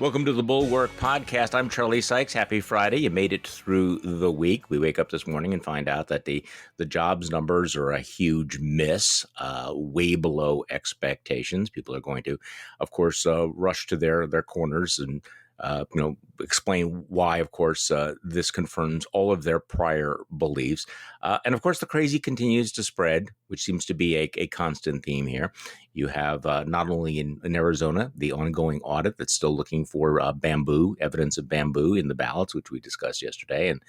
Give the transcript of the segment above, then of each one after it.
Welcome to the Bulwark podcast. I'm Charlie Sykes. Happy Friday. You made it through the week. We wake up this morning and find out that the jobs numbers are a huge miss, way below expectations. People are going to, of course, rush to their corners and explain why, of course, this confirms all of their prior beliefs. And of course, the crazy continues to spread, which seems to be a constant theme here. You have not only in Arizona, the ongoing audit that's still looking for evidence of bamboo in the ballots, which we discussed yesterday. And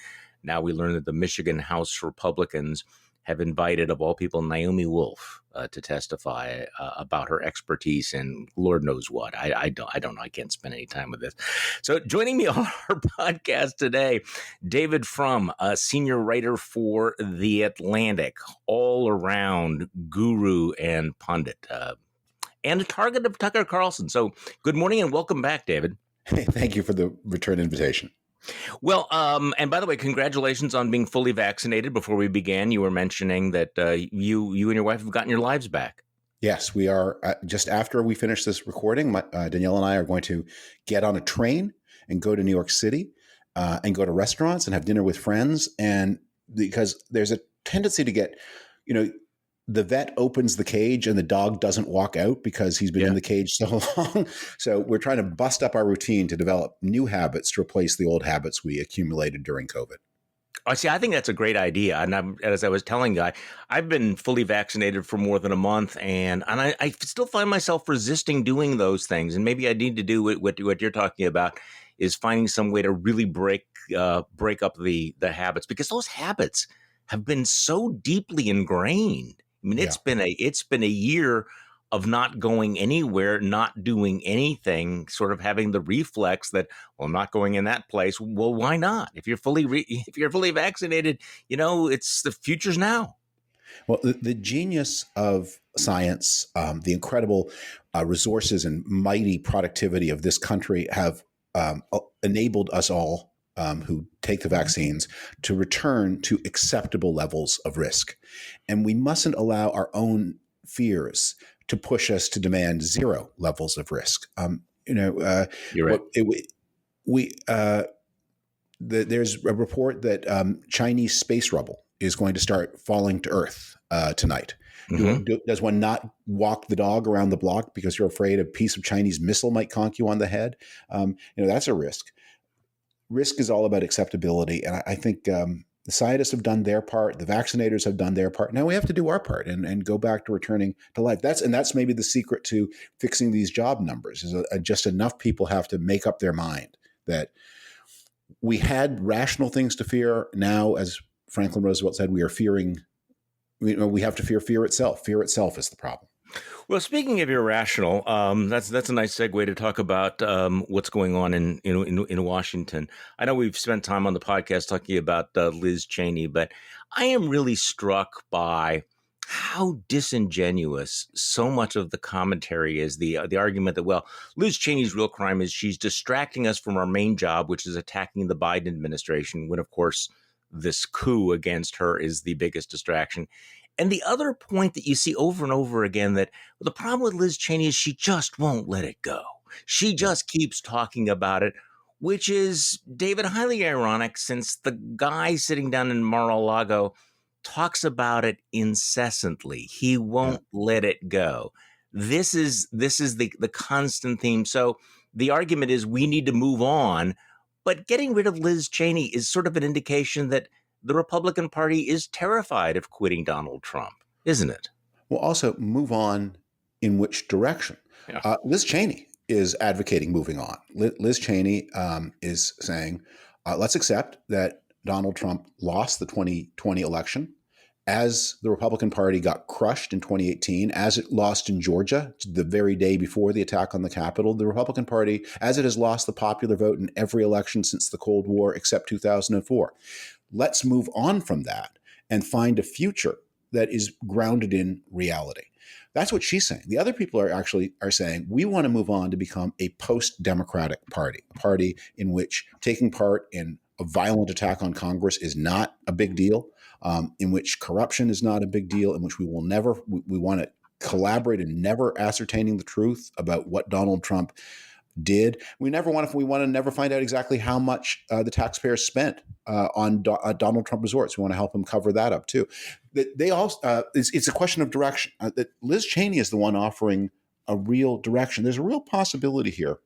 now we learn that the Michigan House Republicans have invited, of all people, Naomi Wolf to testify about her expertise and Lord knows what. I don't know. I can't spend any time with this. So joining me on our podcast today, David Frum, a senior writer for The Atlantic, all-around guru and pundit, and a target of Tucker Carlson. So good morning and welcome back, David. Hey, thank you for the return invitation. Well, and by the way, congratulations on being fully vaccinated. Before we began, you were mentioning that you and your wife have gotten your lives back. Yes, we are. Just after we finish this recording, Danielle and I are going to get on a train and go to New York City and go to restaurants and have dinner with friends. And because there's a tendency to get, the vet opens the cage and the dog doesn't walk out because he's been in the cage so long. So we're trying to bust up our routine to develop new habits to replace the old habits we accumulated during COVID. I think that's a great idea. And as I was telling you, I've been fully vaccinated for more than a month, and I still find myself resisting doing those things. And maybe I need to do what you're talking about, is finding some way to really break up the habits, because those habits have been so deeply ingrained. I mean, it's been a year of not going anywhere, not doing anything, sort of having the reflex that, well, I'm not going in that place. Well, why not? If you're fully vaccinated, it's the future's now. Well, the genius of science, the incredible resources and mighty productivity of this country have enabled us all who take the vaccines to return to acceptable levels of risk. And we mustn't allow our own fears to push us to demand zero levels of risk. You're right. There's a report that Chinese space rubble is going to start falling to Earth tonight. Mm-hmm. Does one not walk the dog around the block because you're afraid a piece of Chinese missile might conk you on the head? That's a risk. Risk is all about acceptability. And I think the scientists have done their part. The vaccinators have done their part. Now we have to do our part and go back to returning to life. That's maybe the secret to fixing these job numbers, is just enough people have to make up their mind that we had rational things to fear. Now, as Franklin Roosevelt said, we have to fear fear itself. Fear itself is the problem. Well, speaking of irrational, that's a nice segue to talk about what's going on in Washington. I know we've spent time on the podcast talking about Liz Cheney, but I am really struck by how disingenuous so much of the commentary is. The argument that, well, Liz Cheney's real crime is she's distracting us from our main job, which is attacking the Biden administration, when, of course, this coup against her is the biggest distraction. And the other point that you see over and over again, that the problem with Liz Cheney is she just won't let it go. She just keeps talking about it, which is, David, highly ironic, since the guy sitting down in Mar-a-Lago talks about it incessantly. He won't let it go. This is the constant theme. So the argument is we need to move on, but getting rid of Liz Cheney is sort of an indication that the Republican Party is terrified of quitting Donald Trump, isn't it? Well, also move on in which direction? Yeah. Liz Cheney is advocating moving on. Liz Cheney is saying, let's accept that Donald Trump lost the 2020 election. As the Republican Party got crushed in 2018, as it lost in Georgia the very day before the attack on the Capitol, the Republican Party, as it has lost the popular vote in every election since the Cold War except 2004. Let's move on from that and find a future that is grounded in reality. That's what she's saying. The other people are saying, we want to move on to become a post-democratic party, a party in which taking part in a violent attack on Congress is not a big deal, in which corruption is not a big deal, in which we want to collaborate in never ascertaining the truth about what Donald Trump did. We want to never find out exactly how much the taxpayers spent on Donald Trump resorts. We want to help them cover that up too. They also it's a question of direction. That Liz Cheney is the one offering a real direction. There's a real possibility here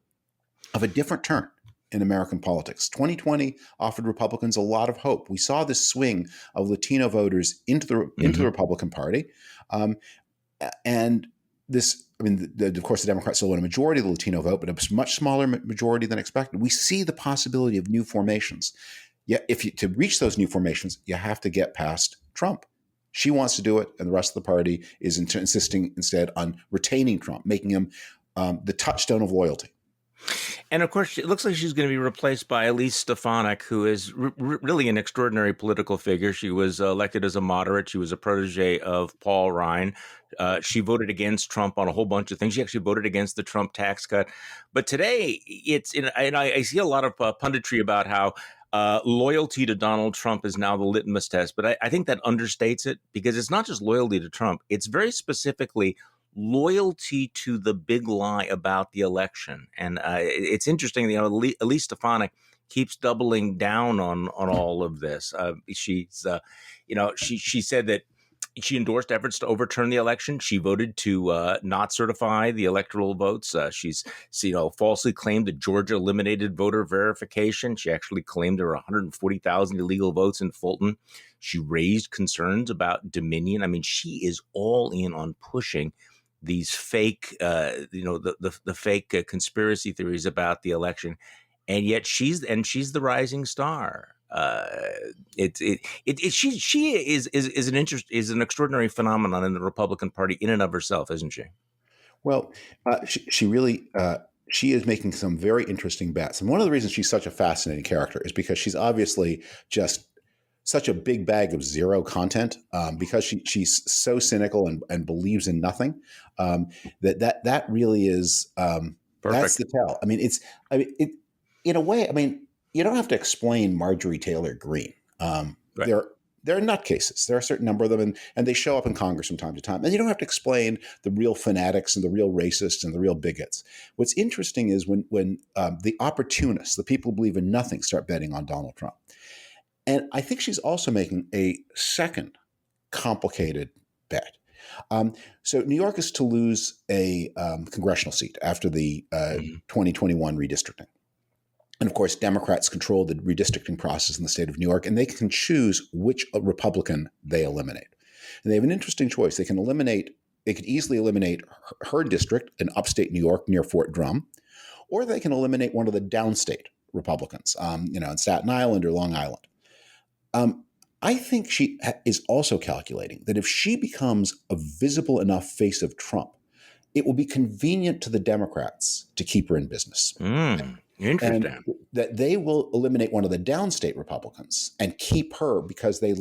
of a different turn in American politics. 2020 offered Republicans a lot of hope. We saw this swing of Latino voters into the Republican Party, and this. I mean, of course, the Democrats still won a majority of the Latino vote, but a much smaller majority than expected. We see the possibility of new formations. Yet, to reach those new formations, you have to get past Trump. She wants to do it, and the rest of the party is insisting instead on retaining Trump, making him the touchstone of loyalty. And of course, it looks like she's going to be replaced by Elise Stefanik, who is really an extraordinary political figure. She was elected as a moderate. She was a protege of Paul Ryan. She voted against Trump on a whole bunch of things. She actually voted against the Trump tax cut. But today, I see a lot of punditry about how loyalty to Donald Trump is now the litmus test. But I think that understates it, because it's not just loyalty to Trump. It's very specifically loyalty to the big lie about the election. And it's interesting, Elise Stefanik keeps doubling down on all of this. She said that she endorsed efforts to overturn the election. She voted to not certify the electoral votes. She's falsely claimed that Georgia eliminated voter verification. She actually claimed there were 140,000 illegal votes in Fulton. She raised concerns about Dominion. I mean, she is all in on pushing these fake, the fake conspiracy theories about the election, and yet she's the rising star. She is an extraordinary phenomenon in the Republican Party in and of herself, isn't she? Well, she really she is making some very interesting bets, and one of the reasons she's such a fascinating character is because she's obviously just such a big bag of zero content, because she's so cynical and believes in nothing. That really is that's the tell. I mean, in a way. I mean, you don't have to explain Marjorie Taylor Greene. Right. They're nutcases. There are a certain number of them, and they show up in Congress from time to time. And you don't have to explain the real fanatics and the real racists and the real bigots. What's interesting is when the opportunists, the people who believe in nothing, start betting on Donald Trump. And I think she's also making a second complicated bet. So New York is to lose a congressional seat after the 2021 redistricting. And of course, Democrats control the redistricting process in the state of New York, and they can choose which Republican they eliminate. And they have an interesting choice. They could easily eliminate her district in upstate New York near Fort Drum, or they can eliminate one of the downstate Republicans, in Staten Island or Long Island. I think she is also calculating that if she becomes a visible enough face of Trump, it will be convenient to the Democrats to keep her in business. Interesting. And that they will eliminate one of the downstate Republicans and keep her because they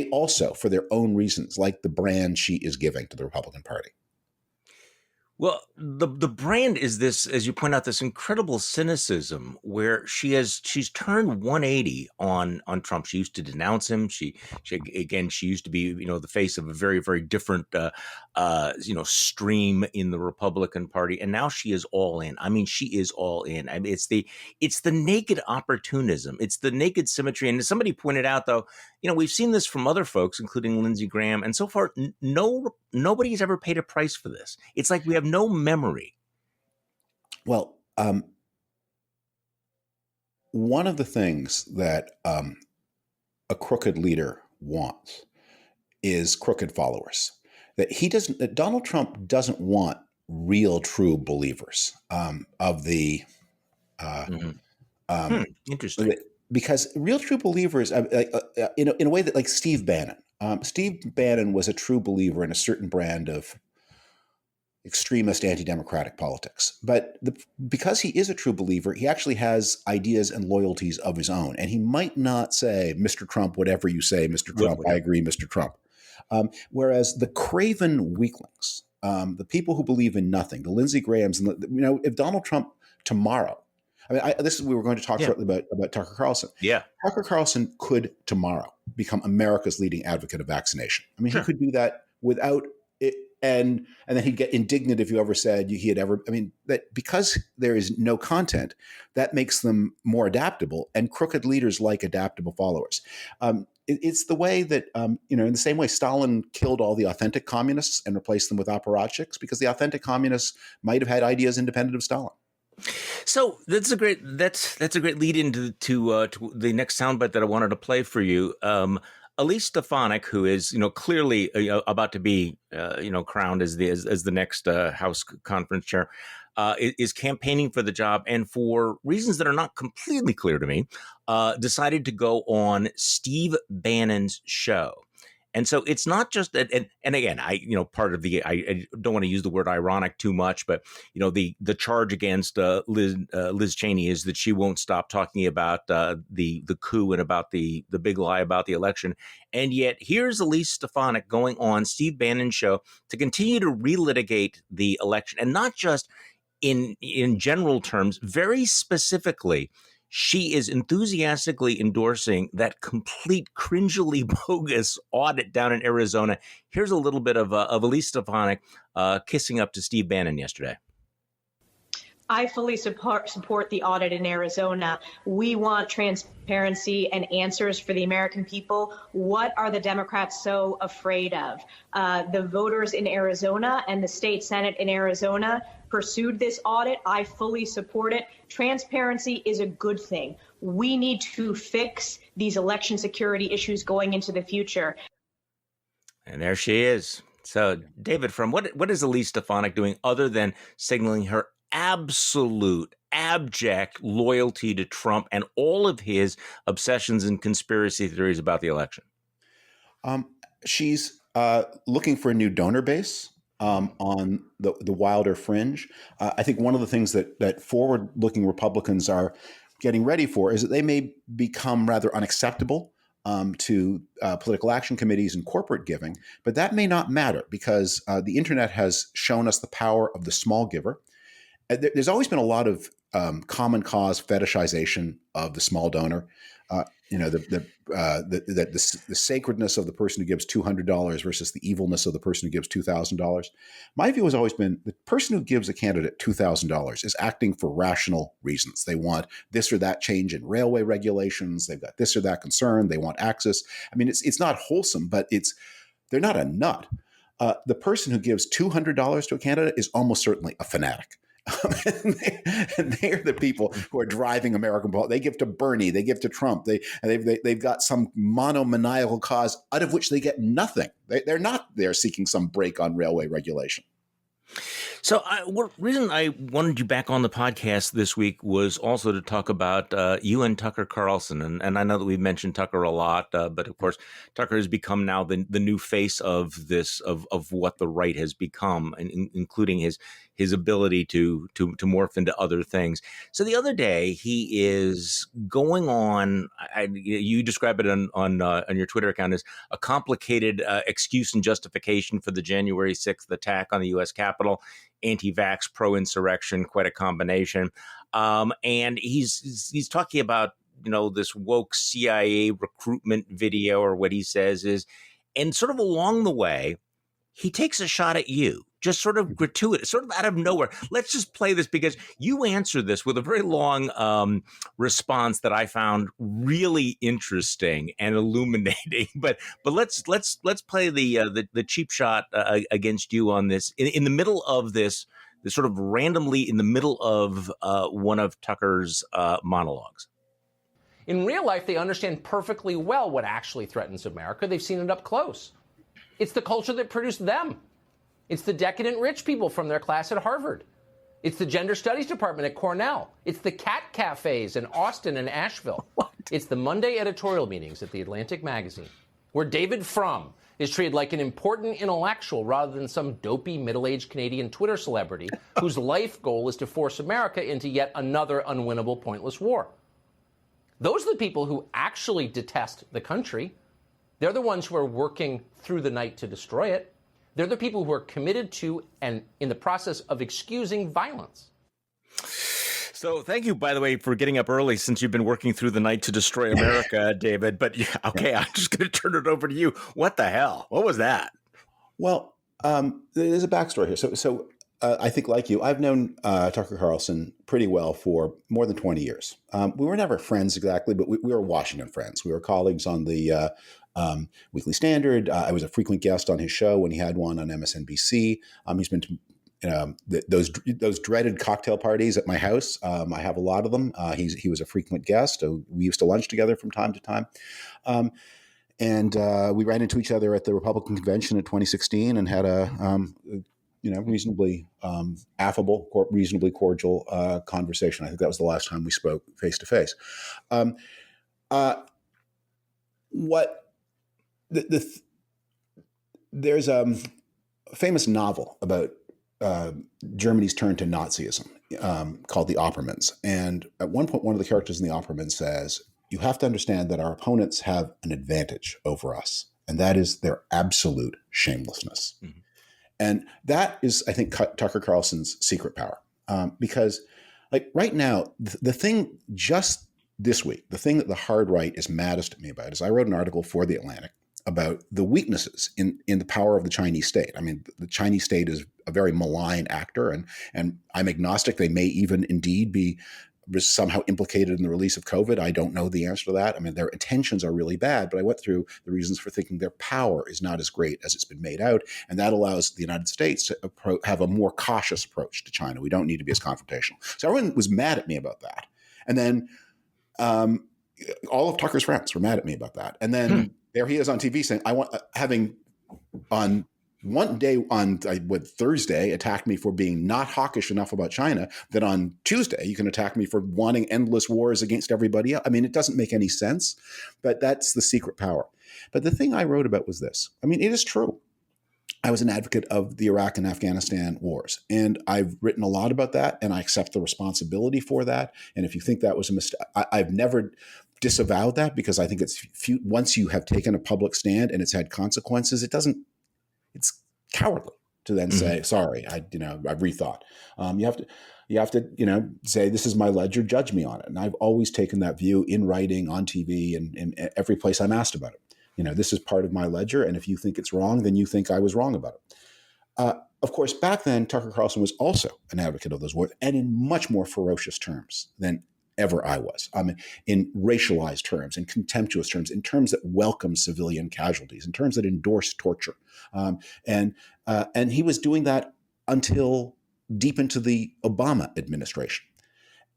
also, for their own reasons, like the brand she is giving to the Republican Party. Well, the brand is this, as you point out, this incredible cynicism where she's turned 180 on Trump. She used to denounce him. She used to be, the face of a very, very different, stream in the Republican Party. And now she is all in. I mean, she is all in. I mean, it's the naked opportunism. It's the naked symmetry. And as somebody pointed out, though, we've seen this from other folks, including Lindsey Graham. And so far, nobody's ever paid a price for this. It's like we have no memory. Well, one of the things that a crooked leader wants is crooked followers. That Donald Trump doesn't want real, true believers of the. Interesting. Because real, true believers, in a way that, like Steve Bannon. Steve Bannon was a true believer in a certain brand of extremist anti-democratic politics. But because he is a true believer, he actually has ideas and loyalties of his own. And he might not say, Mr. Trump, whatever you say, Mr. Trump, I agree, Mr. Trump. Whereas the craven weaklings, the people who believe in nothing, the Lindsey Grahams, and if Donald Trump tomorrow, we were going to talk shortly about Tucker Carlson. Yeah. Tucker Carlson could tomorrow become America's leading advocate of vaccination. I mean, He could do that without And then he'd get indignant if you ever said he had ever, I mean, that because there is no content, that makes them more adaptable, and crooked leaders like adaptable followers. It's the way that, in the same way Stalin killed all the authentic communists and replaced them with apparatchiks, because the authentic communists might have had ideas independent of Stalin. So that's a great lead into to the next soundbite that I wanted to play for you. Elise Stefanik, who is clearly about to be crowned as the next House conference chair, is campaigning for the job, and for reasons that are not completely clear to me, decided to go on Steve Bannon's show. And so it's not just that, and again, part of the, I don't want to use the word ironic too much, but the charge against Liz Cheney is that she won't stop talking about the coup and about the big lie about the election, and yet here's Elise Stefanik going on Steve Bannon's show to continue to relitigate the election, and not just in general terms, very specifically. She is enthusiastically endorsing that complete cringily bogus audit down in Arizona. Here's a little bit of Elise Stefanik kissing up to Steve Bannon yesterday. I fully support the audit in Arizona. We want transparency and answers for the American people. What are the Democrats so afraid of? The voters in Arizona and the state Senate in Arizona pursued this audit. I fully support it. Transparency is a good thing. We need to fix these election security issues going into the future. And there she is. So, David, Frum, what is Elise Stefanik doing other than signaling her absolute abject loyalty to Trump and all of his obsessions and conspiracy theories about the election? She's looking for a new donor base on the wilder fringe. I think one of the things that forward-looking Republicans are getting ready for is that they may become rather unacceptable to political action committees and corporate giving, but that may not matter because the internet has shown us the power of the small giver. There's always been a lot of common cause fetishization of the small donor. The sacredness of the person who gives $200 versus the evilness of the person who gives $2,000. My view has always been the person who gives a candidate $2,000 is acting for rational reasons. They want this or that change in railway regulations. They've got this or that concern. They want access. I mean, it's not wholesome, but they're not a nut. The person who gives $200 to a candidate is almost certainly a fanatic. And they're the people who are driving American politics. They give to Bernie, they give to Trump. They've got some monomaniacal cause out of which they get nothing. They're not there seeking some break on railway regulation. So the reason I wanted you back on the podcast this week was also to talk about you and Tucker Carlson. And I know that we've mentioned Tucker a lot, but of course, Tucker has become now the new face of this, of what the right has become, including his ability to morph into other things. So the other day, he is going on, you describe it on your Twitter account as a complicated excuse and justification for the January 6th attack on the U.S. Capitol. Anti-vax, pro-insurrection, quite a combination. And he's talking about, this woke CIA recruitment video, or what he says is, and sort of along the way, he takes a shot at you, just sort of gratuitous, sort of out of nowhere. Let's just play this because you answered this with a very long response that I found really interesting and illuminating. But let's play the cheap shot against you on this in the middle of this sort of randomly in the middle of one of Tucker's monologues. In real life, they understand perfectly well what actually threatens America. They've seen it up close. It's the culture that produced them. It's the decadent rich people from their class at Harvard. It's the gender studies department at Cornell. It's the cat cafes in Austin and Asheville. What? It's the Monday editorial meetings at the Atlantic magazine, where David Frum is treated like an important intellectual rather than some dopey middle-aged Canadian Twitter celebrity whose life goal is to force America into yet another unwinnable, pointless war. Those are the people who actually detest the country. They're the ones who are working through the night to destroy it. They're the people who are committed to and in the process of excusing violence. So thank you, by the way, for getting up early since you've been working through the night to destroy America, David. But yeah, okay, I'm just going to turn it over to you. What the hell? What was that? Well, There's a backstory here. So I think, like you, I've known Tucker Carlson pretty well for more than 20 years. We were never friends exactly, but we were Washington friends. We were colleagues on the Weekly Standard. I was a frequent guest on his show when he had one on MSNBC. He's been to those dreaded cocktail parties at my house. I have a lot of them. He was a frequent guest. We used to lunch together from time to time. And we ran into each other at the Republican convention in 2016 and had a reasonably affable, reasonably cordial conversation. I think that was the last time we spoke face to face. There's a famous novel about Germany's turn to Nazism called The Oppermans. And at one point, one of the characters in The Oppermans says, "You have to understand that our opponents have an advantage over us, and that is their absolute shamelessness." Mm-hmm. And that is, I think, Tucker Carlson's secret power. Because like right now, the thing just this week, the thing that the hard right is maddest at me about is I wrote an article for The Atlantic about the weaknesses in the power of the Chinese state. I mean, the Chinese state is a very malign actor, and I'm agnostic. They may even indeed be somehow implicated in the release of COVID. I don't know the answer to that. I mean, their intentions are really bad, but I went through the reasons for thinking their power is not as great as it's been made out. And that allows the United States to have a more cautious approach to China. We don't need to be as confrontational. So everyone was mad at me about that. And then all of Tucker's friends were mad at me about that. And then there he is on TV saying, I want having on one day on Thursday attacked me for being not hawkish enough about China, that on Tuesday you can attack me for wanting endless wars against everybody else. I mean, it doesn't make any sense, but that's the secret power. But the thing I wrote about was this. I mean, it is true. I was an advocate of the Iraq and Afghanistan wars, and I've written a lot about that, and I accept the responsibility for that. And if you think that was a mistake, I've never disavowed that, because I think it's once you have taken a public stand and it's had consequences, it's cowardly to then say, sorry, I've rethought. You have to, say, this is my ledger, judge me on it. And I've always taken that view in writing, on TV, and in every place I'm asked about it. This is part of my ledger. And if you think it's wrong, then you think I was wrong about it. Of course, back then, Tucker Carlson was also an advocate of those wars, and in much more ferocious terms than ever I was. I mean, in racialized terms, in contemptuous terms, in terms that welcome civilian casualties, in terms that endorse torture. And he was doing that until deep into the Obama administration.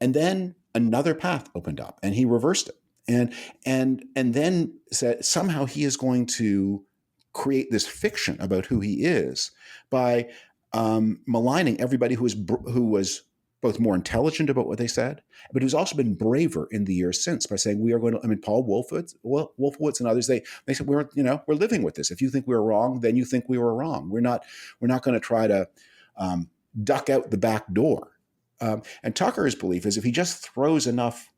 And then another path opened up, and he reversed it. And then said somehow he is going to create this fiction about who he is by maligning everybody who was both more intelligent about what they said, but who's also been braver in the years since by saying, we are going to, I mean, Paul Wolfowitz and others, they said, we're living with this. If you think we were wrong, then you think we were wrong. We're not going to try to duck out the back door. And Tucker's belief is if he just throws enough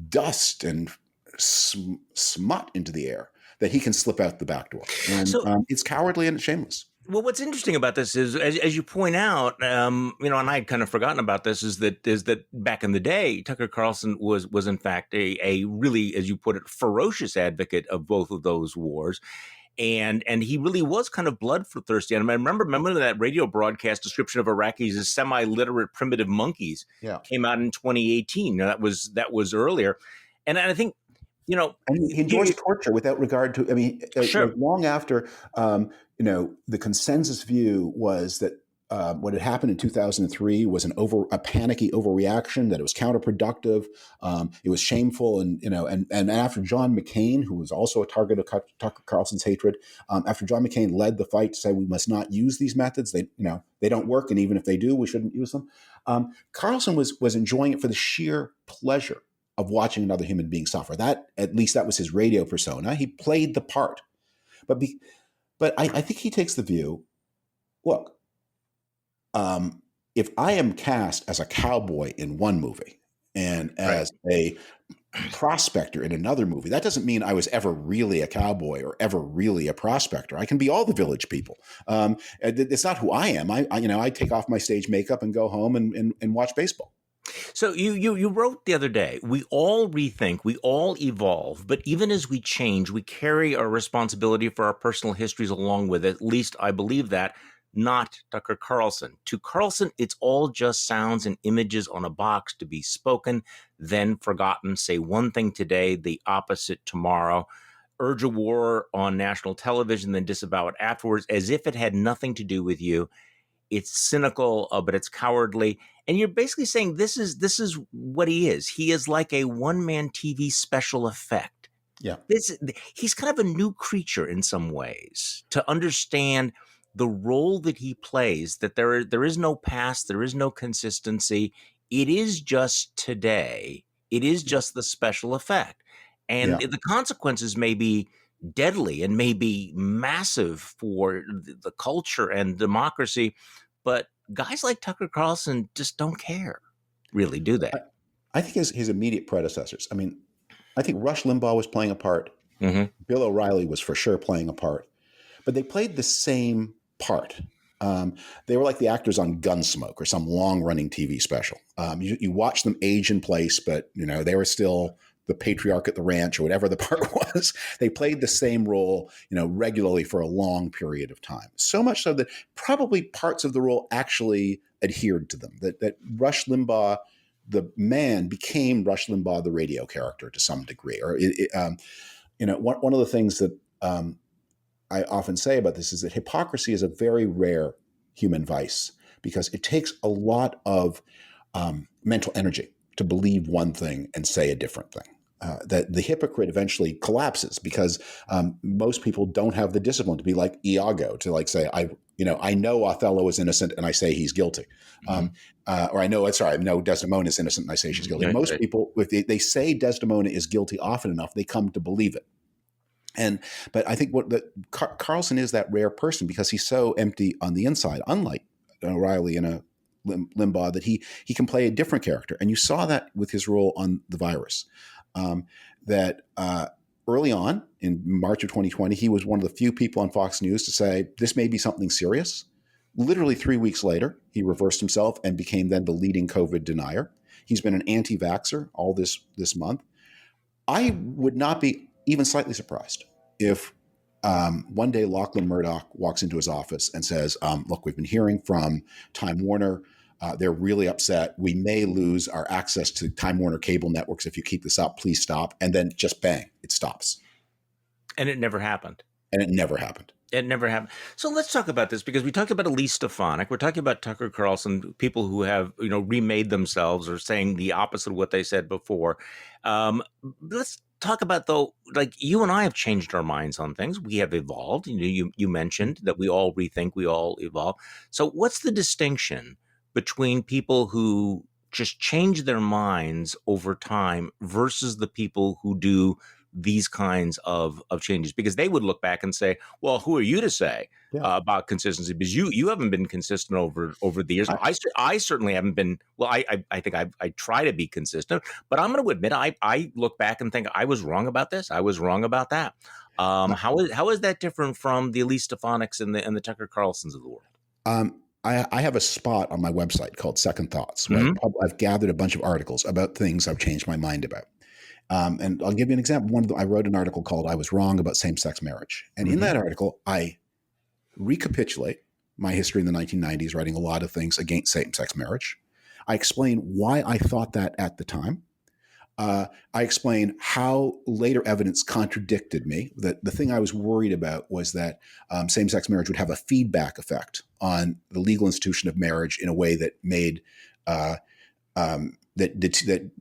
dust and smut into the air, that he can slip out the back door. And it's cowardly and it's shameless. Well, what's interesting about this is, as you point out, and I had kind of forgotten about this, is that back in the day, Tucker Carlson was in fact a really, as you put it, ferocious advocate of both of those wars. And he really was kind of bloodthirsty. And I remember that radio broadcast description of Iraqis as semi-literate primitive monkeys came out in 2018. That was earlier. And I think, and he endorsed torture without regard to, sure. Long after, the consensus view was that what had happened in 2003 was a panicky overreaction, that it was counterproductive, it was shameful, and after John McCain, who was also a target of Tucker Carlson's hatred, after John McCain led the fight to say we must not use these methods, they don't work, and even if they do, we shouldn't use them. Carlson was enjoying it for the sheer pleasure of watching another human being suffer. At least that was his radio persona. He played the part, but I think he takes the view, look. If I am cast as a cowboy in one movie and as a prospector in another movie, that doesn't mean I was ever really a cowboy or ever really a prospector. I can be all the village people. It's not who I am. I take off my stage makeup and go home and watch baseball. So you wrote the other day, we all rethink, we all evolve, but even as we change, we carry our responsibility for our personal histories along with it. At least I believe that. Not Tucker Carlson. To Carlson, it's all just sounds and images on a box to be spoken, then forgotten. Say one thing today, the opposite tomorrow. Urge a war on national television, then disavow it afterwards, as if it had nothing to do with you. It's cynical, but it's cowardly. And you're basically saying this is what he is. He is like a one-man TV special effect. Yeah. He's kind of a new creature in some ways, to understand the role that he plays, that there is no past, there is no consistency. It is just today. It is just the special effect. And the consequences may be deadly and may be massive for the culture and democracy, but guys like Tucker Carlson just don't care, really, do they? I think his immediate predecessors. I mean, I think Rush Limbaugh was playing a part. Mm-hmm. Bill O'Reilly was for sure playing a part, but they played the same part. They were like the actors on Gunsmoke or some long-running TV special. You watch them age in place, but they were still the patriarch at the ranch or whatever the part was. They played the same role, regularly for a long period of time. So much so that probably parts of the role actually adhered to them. That Rush Limbaugh, the man, became Rush Limbaugh, the radio character, to some degree. Or one of the things that I often say about this is that hypocrisy is a very rare human vice, because it takes a lot of mental energy to believe one thing and say a different thing. That the hypocrite eventually collapses because most people don't have the discipline to be like Iago, to say, I know Othello is innocent and I say he's guilty. Or I know Desdemona is innocent and I say she's guilty. Right, Most people, if they say Desdemona is guilty often enough, they come to believe it. But I think Carlson is that rare person because he's so empty on the inside, unlike O'Reilly and Limbaugh, that he can play a different character. And you saw that with his role on the virus. That early on in March of 2020, he was one of the few people on Fox News to say, this may be something serious. Literally 3 weeks later, he reversed himself and became then the leading COVID denier. He's been an anti-vaxxer all this month. I would not be even slightly surprised if one day Lachlan Murdoch walks into his office and says, look, we've been hearing from Time Warner. They're really upset. We may lose our access to Time Warner cable networks if you keep this up. Please stop. And then just bang, it stops. And it never happened. It never happened. So let's talk about this, because we talked about Elise Stefanik. We're talking about Tucker Carlson, people who have, remade themselves or saying the opposite of what they said before. Let's talk about, though, like you and I have changed our minds on things. We have evolved. You mentioned that we all rethink, we all evolve. So what's the distinction between people who just change their minds over time versus the people who do these kinds of changes? Because they would look back and say, well, who are you to say about consistency? Because you haven't been consistent over the years. I certainly haven't been. Well, I think I try to be consistent, but I'm going to admit I look back and think I was wrong about this. I was wrong about that. How is that different from the Elise Stefaniks and the Tucker Carlsons of the world? I have a spot on my website called Second Thoughts, where I've gathered a bunch of articles about things I've changed my mind about. And I'll give you an example. I wrote an article called I Was Wrong About Same-Sex Marriage. And in that article, I recapitulate my history in the 1990s, writing a lot of things against same-sex marriage. I explain why I thought that at the time. I explain how later evidence contradicted me. That the thing I was worried about was that same-sex marriage would have a feedback effect on the legal institution of marriage in a way that made that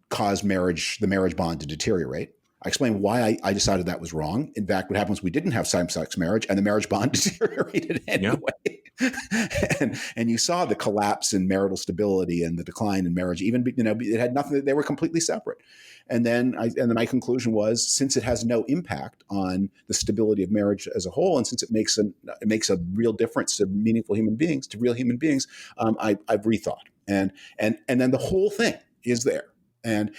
caused the marriage bond to deteriorate. I explained why I decided that was wrong. In fact, what happened was we didn't have same-sex marriage and the marriage bond deteriorated anyway. And you saw the collapse in marital stability and the decline in marriage. Even, it had nothing, they were completely separate. And then my conclusion was, since it has no impact on the stability of marriage as a whole, and since it makes a real difference to meaningful human beings, to real human beings, I've rethought. And then the whole thing is there. And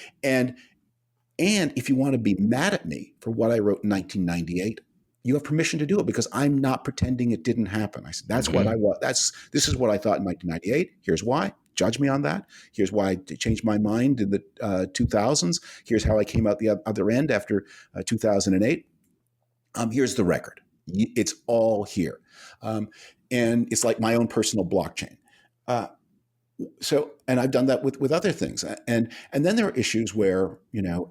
if you want to be mad at me for what I wrote in 1998, you have permission to do it because I'm not pretending it didn't happen. I said, that's what I want. This is what I thought in 1998. Here's why. Judge me on that. Here's why I changed my mind in the 2000s. Here's how I came out the other end after 2008. Here's the record. It's all here. And it's like my own personal blockchain. And I've done that with other things. And then there are issues where,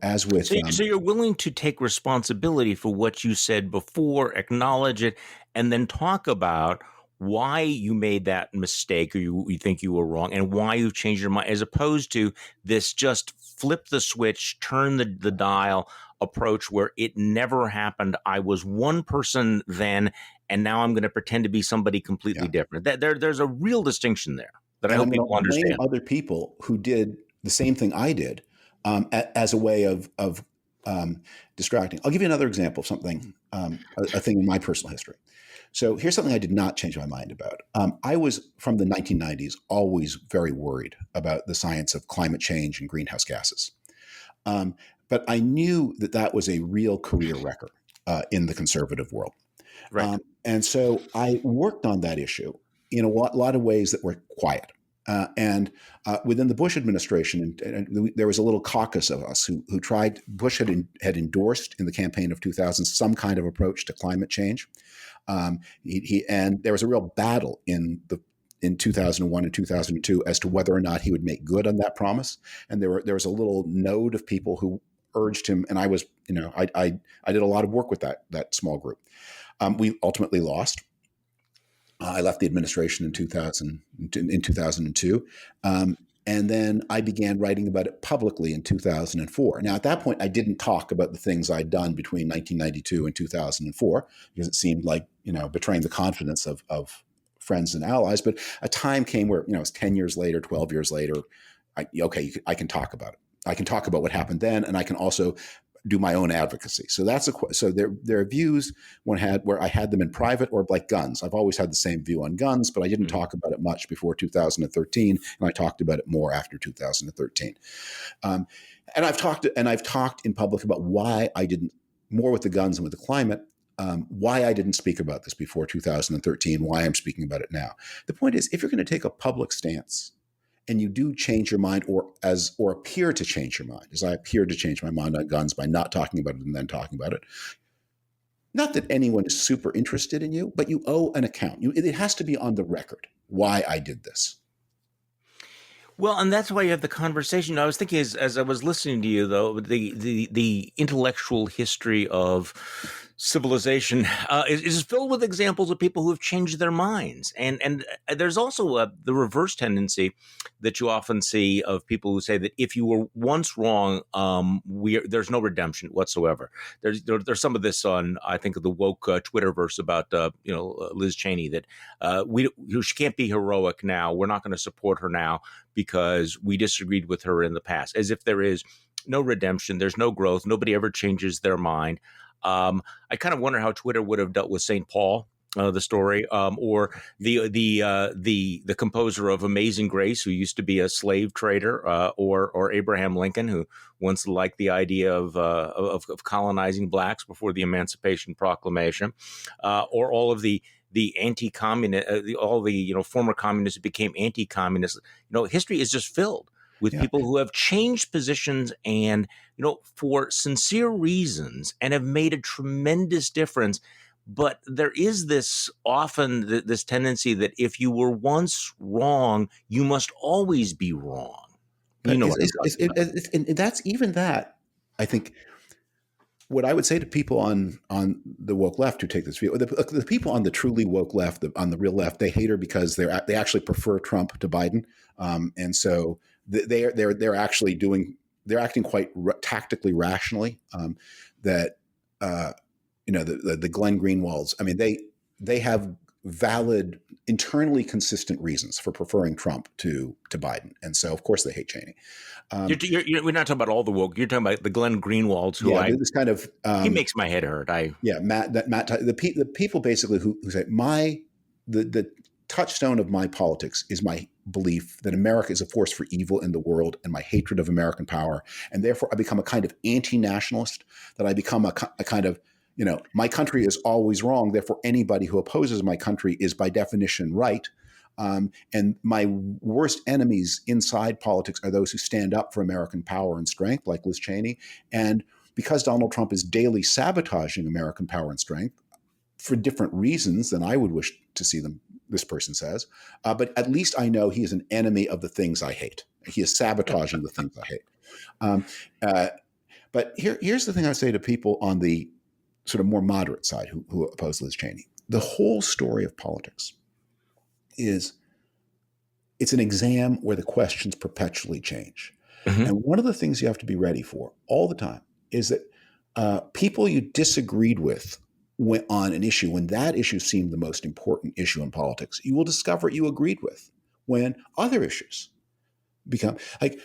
as with. So you're willing to take responsibility for what you said before, acknowledge it, and then talk about why you made that mistake or you think you were wrong and why you've changed your mind, as opposed to this just flip the switch, turn the dial approach where it never happened. I was one person then, and now I'm going to pretend to be somebody completely different. There's a real distinction there that I hope people understand. Other people who did the same thing I did as a way of distracting. I'll give you another example of something, a thing in my personal history. So here's something I did not change my mind about. I was, from the 1990s, always very worried about the science of climate change and greenhouse gases. But I knew that was a real career wrecker in the conservative world. Right. And so I worked on that issue in a lot of ways that were quiet. And within the Bush administration, and there was a little caucus of us who tried. Bush had endorsed in the campaign of 2000 some kind of approach to climate change. And there was a real battle in 2001 and 2002 as to whether or not he would make good on that promise. And there was a little node of people who urged him, and I was, I did a lot of work with that small group. We ultimately lost. I left the administration in 2002. And then I began writing about it publicly in 2004. Now, at that point, I didn't talk about the things I'd done between 1992 and 2004 because it seemed like, betraying the confidence of friends and allies. But a time came where, it's 10 years later, 12 years later, I can talk about it. I can talk about what happened then, and I can also do my own advocacy. So there are views where I had them in private, or like guns. I've always had the same view on guns, but I didn't talk about it much before 2013, and I talked about it more after 2013. And I've talked in public about why I didn't, more with the guns and with the climate, why I didn't speak about this before 2013, why I'm speaking about it now. The point is, if you're going to take a public stance, and you do change your mind or appear to change your mind, as I appeared to change my mind on guns by not talking about it and then talking about it. Not that anyone is super interested in you, but you owe an account. It has to be on the record why I did this. Well, and that's why you have the conversation. I was thinking as I was listening to you, though, the intellectual history of civilization is filled with examples of people who have changed their minds. And there's also the reverse tendency that you often see of people who say that if you were once wrong, there's no redemption whatsoever. There's some of this on, I think, of the woke Twitterverse about Liz Cheney, that she can't be heroic now. We're not going to support her now because we disagreed with her in the past, as if there is no redemption, there's no growth, nobody ever changes their mind. I kind of wonder how Twitter would have dealt with St. Paul, the story, or the composer of Amazing Grace, who used to be a slave trader, or Abraham Lincoln, who once liked the idea of colonizing blacks before the Emancipation Proclamation, or all of the anti-communist, all the former communists who became anti-communists. History is just filled with people who have changed positions and, for sincere reasons, and have made a tremendous difference. But there is this tendency that if you were once wrong, you must always be wrong. And that's even that. I think what I would say to people on the woke left who take this view, the people on the truly woke left, on the real left, they hate her because they actually prefer Trump to Biden, and so they're actually they're acting quite tactically rationally. The Glenn Greenwalds, I mean, they have valid, internally consistent reasons for preferring Trump to Biden, and so of course they hate Cheney. We're not talking about all the woke. You're talking about the Glenn Greenwalds, who this kind of he makes my head hurt. The people basically who say the touchstone of my politics is my belief that America is a force for evil in the world, and my hatred of American power, and therefore I become a kind of anti-nationalist. That I become a kind of my country is always wrong. Therefore, anybody who opposes my country is by definition right. And my worst enemies inside politics are those who stand up for American power and strength, like Liz Cheney. And because Donald Trump is daily sabotaging American power and strength for different reasons than I would wish to see them, this person says, but at least I know he is an enemy of the things I hate. He is sabotaging the things I hate. But here's the thing I would say to people on the sort of more moderate side who oppose Liz Cheney. The whole story of politics is it's an exam where the questions perpetually change. Mm-hmm. And one of the things you have to be ready for all the time is that people you disagreed with on an issue, when that issue seemed the most important issue in politics, you will discover you agreed with when other issues become like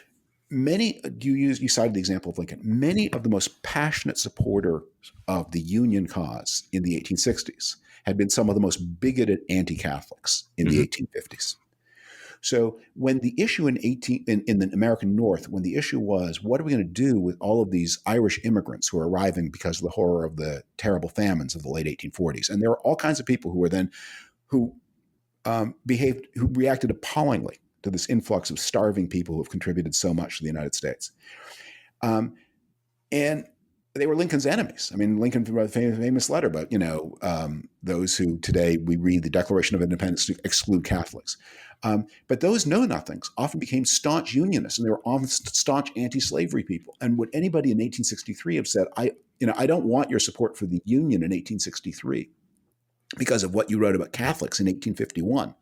you cited the example of Lincoln. Many of the most passionate supporters of the Union cause in the 1860s had been some of the most bigoted anti-Catholics in the 1850s. So when the issue in the American North, when the issue was, what are we going to do with all of these Irish immigrants who are arriving because of the horror of the terrible famines of the late 1840s? And there were all kinds of people who reacted appallingly to this influx of starving people who have contributed so much to the United States. And they were Lincoln's enemies. I mean, Lincoln wrote a famous letter about, those who today we read the Declaration of Independence to exclude Catholics. But those know-nothings often became staunch Unionists, and they were often staunch anti-slavery people. And would anybody in 1863 have said, I don't want your support for the Union in 1863 because of what you wrote about Catholics in 1851?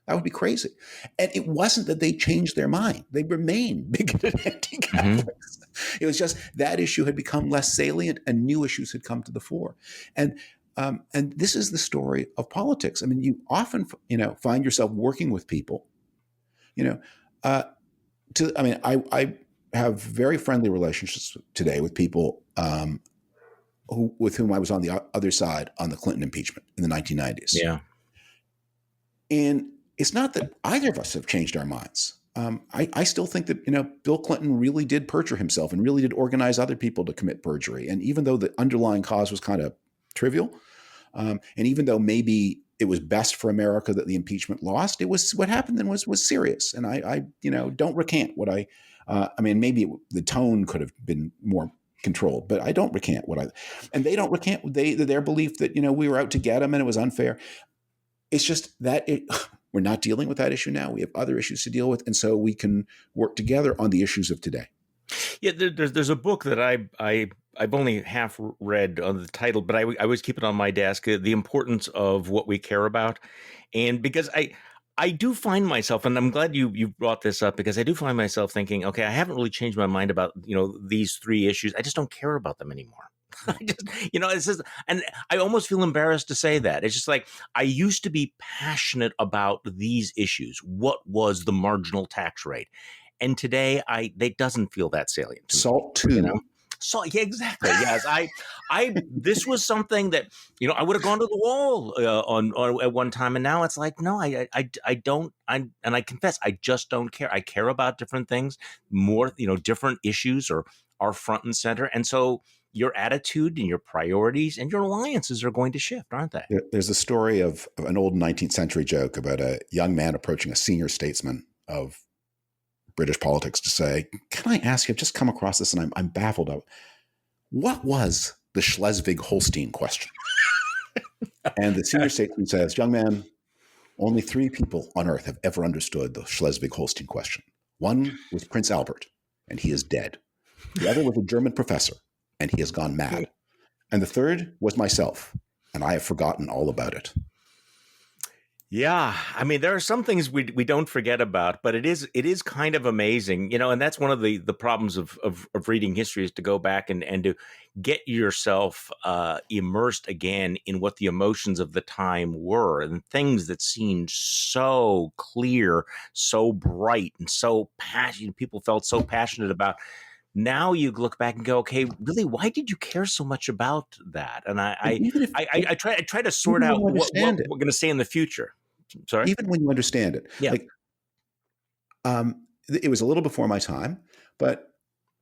That would be crazy. And it wasn't that they changed their mind. They remained bigoted anti-Catholics. It was just that issue had become less salient and new issues had come to the fore. And this is the story of politics. I mean, you often, find yourself working with people, I have very friendly relationships today with people with whom I was on the other side on the Clinton impeachment in the 1990s. Yeah. And it's not that either of us have changed our minds. I still think that, Bill Clinton really did perjure himself and really did organize other people to commit perjury. And even though the underlying cause was kind of trivial, and even though maybe it was best for America that the impeachment lost, it was what happened then was serious. And I don't recant what maybe the tone could have been more controlled, but I don't recant and they don't recant their belief that, we were out to get them and it was unfair. It's just that we're not dealing with that issue now. We have other issues to deal with. And so we can work together on the issues of today. Yeah, there's a book that I've only half read on the title, but I always keep it on my desk, The Importance of What We Care About. And because I do find myself, and I'm glad you brought this up, because I do find myself thinking, okay, I haven't really changed my mind about, these three issues. I just don't care about them anymore. It's just, and I almost feel embarrassed to say that. It's just like, I used to be passionate about these issues. What was the marginal tax rate? And today, it doesn't feel that salient. Salt too. Salt, yeah, exactly. Yes, this was something that I would have gone to the wall on at one time, and now it's like, no, I don't. And I confess, I just don't care. I care about different things more. Different issues are front and center, and so your attitude and your priorities and your alliances are going to shift, aren't they? There's a story of an old 19th century joke about a young man approaching a senior statesman of British politics to say, can I ask you, I've just come across this and I'm baffled of, what was the Schleswig-Holstein question? And the senior statesman says, young man, only 3 people on earth have ever understood the Schleswig-Holstein question. One was Prince Albert, and he is dead. The other was a German professor, and he has gone mad. And the third was myself, and I have forgotten all about it. Yeah, I mean, there are some things we don't forget about, but it is kind of amazing, and that's one of the problems of reading history, is to go back and to get yourself immersed again in what the emotions of the time were, and things that seemed so clear, so bright, and so passionate. People felt so passionate about. Now you look back and go, okay, really, why did you care so much about that? And I try to sort out what we're going to say in the future. Sorry? Even when you understand it. Yeah. It was a little before my time, but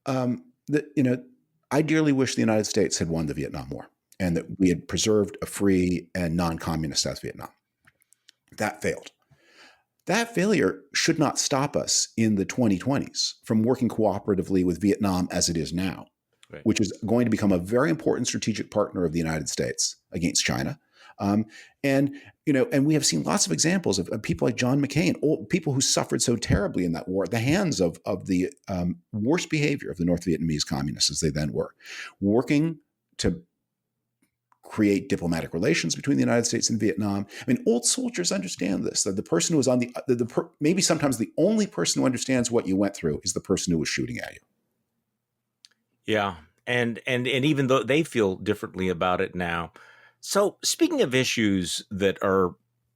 I dearly wish the United States had won the Vietnam War. and that we had preserved a free and non-communist South Vietnam. That failed. That failure should not stop us in the 2020s from working cooperatively with Vietnam as it is now, right, which is going to become a very important strategic partner of the United States against China. And we have seen lots of examples of people like John McCain, people who suffered so terribly in that war at the hands of the worst behavior of the North Vietnamese communists as they then were, working to create diplomatic relations between the United States and Vietnam. I mean, old soldiers understand this, that the person who was on maybe sometimes the only person who understands what you went through is the person who was shooting at you. Yeah. And even though they feel differently about it now. So speaking of issues that are,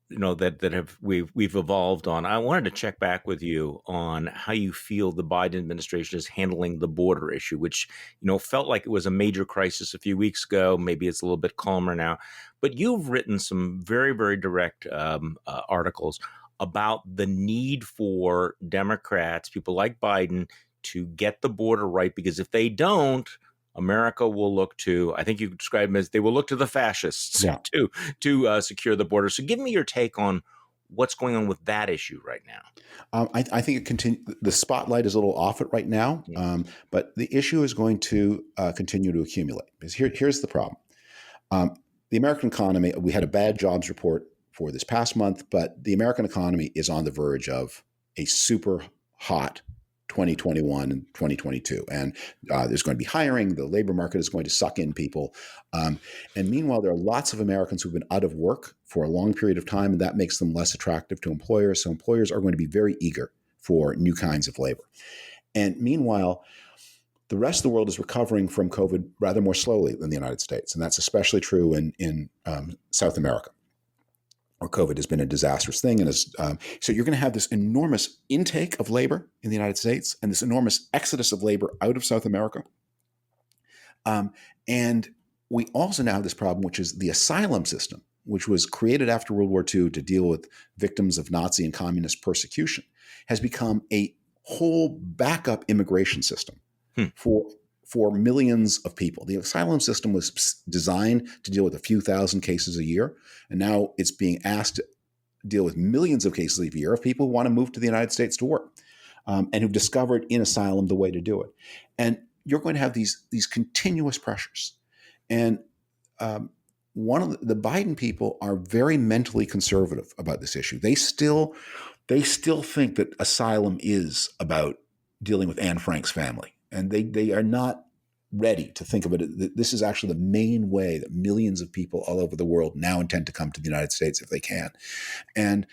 that we've evolved on, I wanted to check back with you on how you feel the Biden administration is handling the border issue, which, felt like it was a major crisis a few weeks ago. Maybe it's a little bit calmer now, but you've written some very, very direct articles about the need for Democrats, people like Biden, to get the border right, because if they don't, America will look to, I think you described them as, they will look to the fascists to secure the border. So give me your take on what's going on with that issue right now. I think the spotlight is a little off it right now, but the issue is going to continue to accumulate. Because here's the problem. The American economy, we had a bad jobs report for this past month, but the American economy is on the verge of a super hot 2021 and 2022. And there's going to be hiring. The labor market is going to suck in people. And meanwhile, there are lots of Americans who've been out of work for a long period of time, and that makes them less attractive to employers. So employers are going to be very eager for new kinds of labor. And meanwhile, the rest of the world is recovering from COVID rather more slowly than the United States. And that's especially true in South America, where COVID has been a disastrous thing. And so you're going to have this enormous intake of labor in the United States and this enormous exodus of labor out of South America. And we also now have this problem, which is the asylum system, which was created after World War II to deal with victims of Nazi and communist persecution, has become a whole backup immigration system for millions of people. The asylum system was designed to deal with a few thousand cases a year, and now it's being asked to deal with millions of cases a year of people who want to move to the United States to work, and who've discovered in asylum the way to do it. And you're going to have these continuous pressures. And one of the Biden people are very mentally conservative about this issue. They still think that asylum is about dealing with Anne Frank's family. And they are not ready to think of it. This is actually the main way that millions of people all over the world now intend to come to the United States if they can. And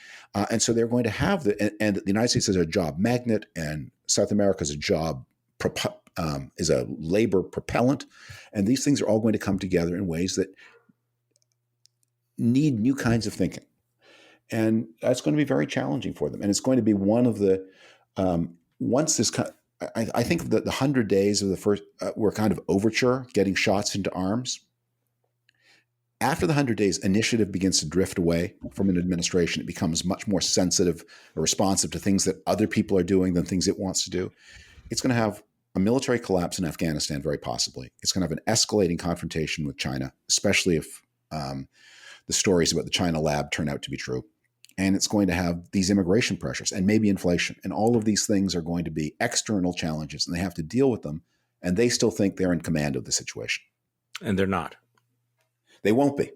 so they're going to have and the United States is a job magnet, and South America is is a labor propellant. And these things are all going to come together in ways that need new kinds of thinking. And that's going to be very challenging for them. And it's going to be one of the, once this I think that the 100 days of the first were kind of overture, getting shots into arms. After the 100 days, initiative begins to drift away from an administration. It becomes much more sensitive or responsive to things that other people are doing than things it wants to do. It's going to have a military collapse in Afghanistan, very possibly. It's going to have an escalating confrontation with China, especially if the stories about the China lab turn out to be true. And it's going to have these immigration pressures and maybe inflation. And all of these things are going to be external challenges, and they have to deal with them. And they still think they're in command of the situation. And they're not. They won't be,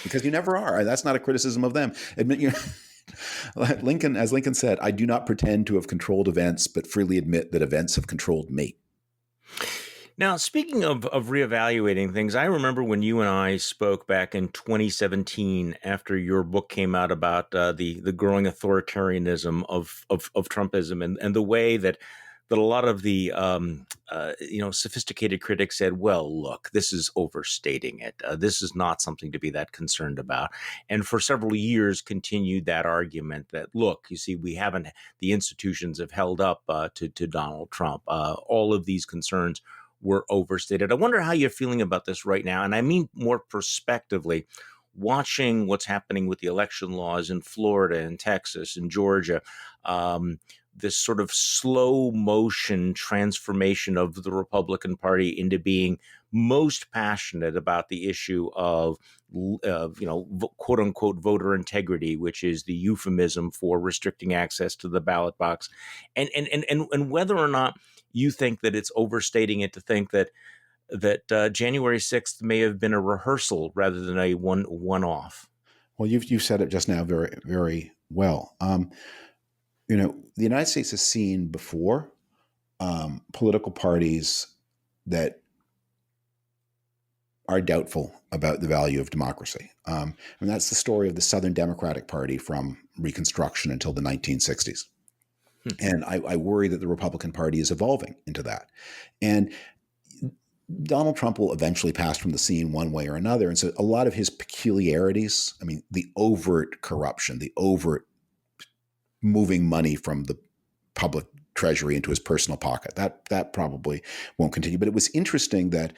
because you never are. That's not a criticism of them. Lincoln, as Lincoln said, I do not pretend to have controlled events, but freely admit that events have controlled me. Now, speaking of reevaluating things, I remember when you and I spoke back in 2017 after your book came out about the growing authoritarianism of Trumpism and the way that a lot of the sophisticated critics said, well, look, this is overstating it. This is not something to be that concerned about. And for several years continued that argument that, look, you see, the institutions have held up to Donald Trump. All of these concerns were overstated. I wonder how you're feeling about this right now. And I mean more prospectively, watching what's happening with the election laws in Florida and Texas and Georgia, this sort of slow motion transformation of the Republican Party into being most passionate about the issue of, quote unquote, voter integrity, which is the euphemism for restricting access to the ballot box, and whether or not you think that it's overstating it to think that January 6th may have been a rehearsal rather than a one-off. Well, you've said it just now very, very well. The United States has seen before political parties that are doubtful about the value of democracy. And that's the story of the Southern Democratic Party from Reconstruction until the 1960s. And I worry that the Republican Party is evolving into that. And Donald Trump will eventually pass from the scene one way or another. And so a lot of his peculiarities, I mean, the overt corruption, the overt moving money from the public treasury into his personal pocket, that probably won't continue. But it was interesting that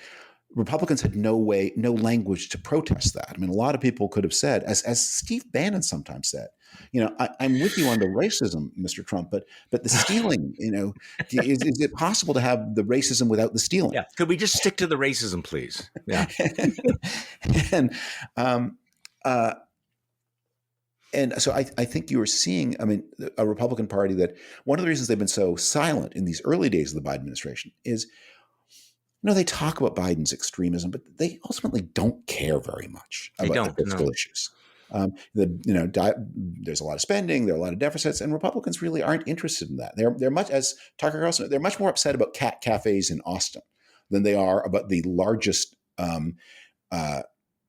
Republicans had no language to protest that. I mean, a lot of people could have said, as Steve Bannon sometimes said, I'm with you on the racism, Mr. Trump, but the stealing, is it possible to have the racism without the stealing? Yeah. Could we just stick to the racism, please? Yeah. And so I think you are seeing, a Republican Party that one of the reasons they've been so silent in these early days of the Biden administration is, they talk about Biden's extremism, but they ultimately don't care very much about the fiscal issues. There's a lot of spending, there are a lot of deficits, and Republicans really aren't interested in that. They're much, as Tucker Carlson, they're much more upset about cat cafes in Austin than they are about the largest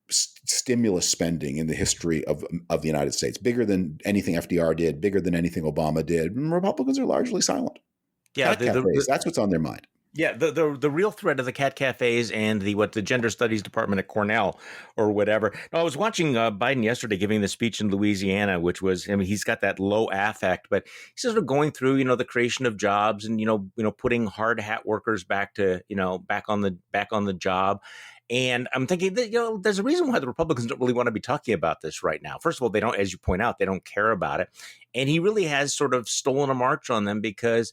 stimulus spending in the history of the United States, bigger than anything FDR did, bigger than anything Obama did. And Republicans are largely silent. Yeah, cafes, that's what's on their mind. Yeah, the real threat of the cat cafes and the Gender Studies Department at Cornell or whatever. No, I was watching Biden yesterday giving the speech in Louisiana, which was, he's got that low affect, but he's sort of going through, the creation of jobs and, putting hard hat workers back on the job. And I'm thinking that, there's a reason why the Republicans don't really want to be talking about this right now. First of all, they don't, as you point out, they don't care about it. And he really has sort of stolen a march on them because,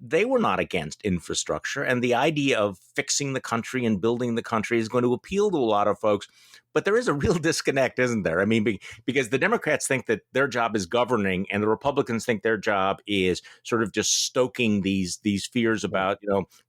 they were not against infrastructure. And the idea of fixing the country and building the country is going to appeal to a lot of folks. But there is a real disconnect, isn't there? I mean, because the Democrats think that their job is governing and the Republicans think their job is sort of just stoking these fears about,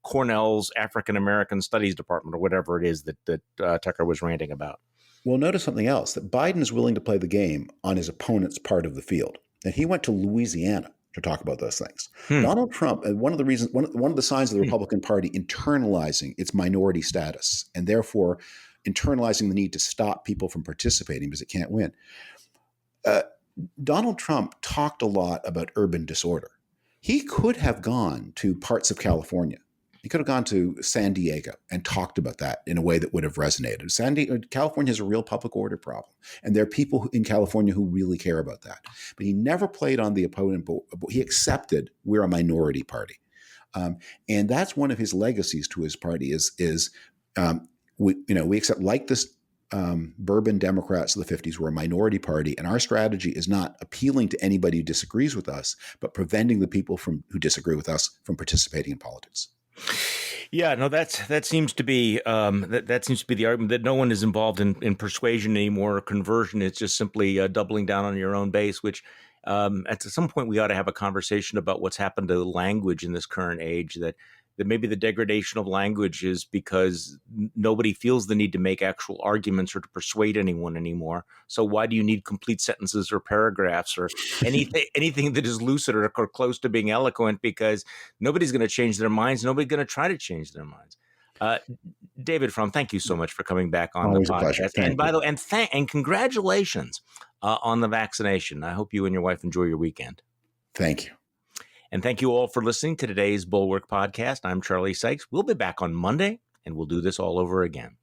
Cornell's African-American Studies Department or whatever it is that Tucker was ranting about. Well, notice something else, that Biden is willing to play the game on his opponent's part of the field. And he went to Louisiana to talk about those things. Donald Trump, one of the signs of the Republican Party internalizing its minority status and therefore internalizing the need to stop people from participating because it can't win. Donald Trump talked a lot about urban disorder. He could have gone to parts of California. He could have gone to San Diego and talked about that in a way that would have resonated. California has a real public order problem, and there are people in California who really care about that. But he never played on the opponent, but he accepted we're a minority party. And that's one of his legacies to his party is we accept, like this bourbon Democrats of the 50s, we're a minority party, and our strategy is not appealing to anybody who disagrees with us, but preventing the people who disagree with us from participating in politics. Yeah, no, that seems to be that seems to be the argument, that no one is involved in persuasion anymore or conversion. It's just simply doubling down on your own base, which at some point we ought to have a conversation about what's happened to language in this current age, that maybe the degradation of language is because nobody feels the need to make actual arguments or to persuade anyone anymore. So why do you need complete sentences or paragraphs or anything that is lucid or close to being eloquent? Because nobody's going to change their minds. Nobody's going to try to change their minds. David Frum, thank you so much for coming back on the podcast. And by the way, and congratulations on the vaccination. I hope you and your wife enjoy your weekend. Thank you. And thank you all for listening to today's Bulwark podcast. I'm Charlie Sykes. We'll be back on Monday, and we'll do this all over again.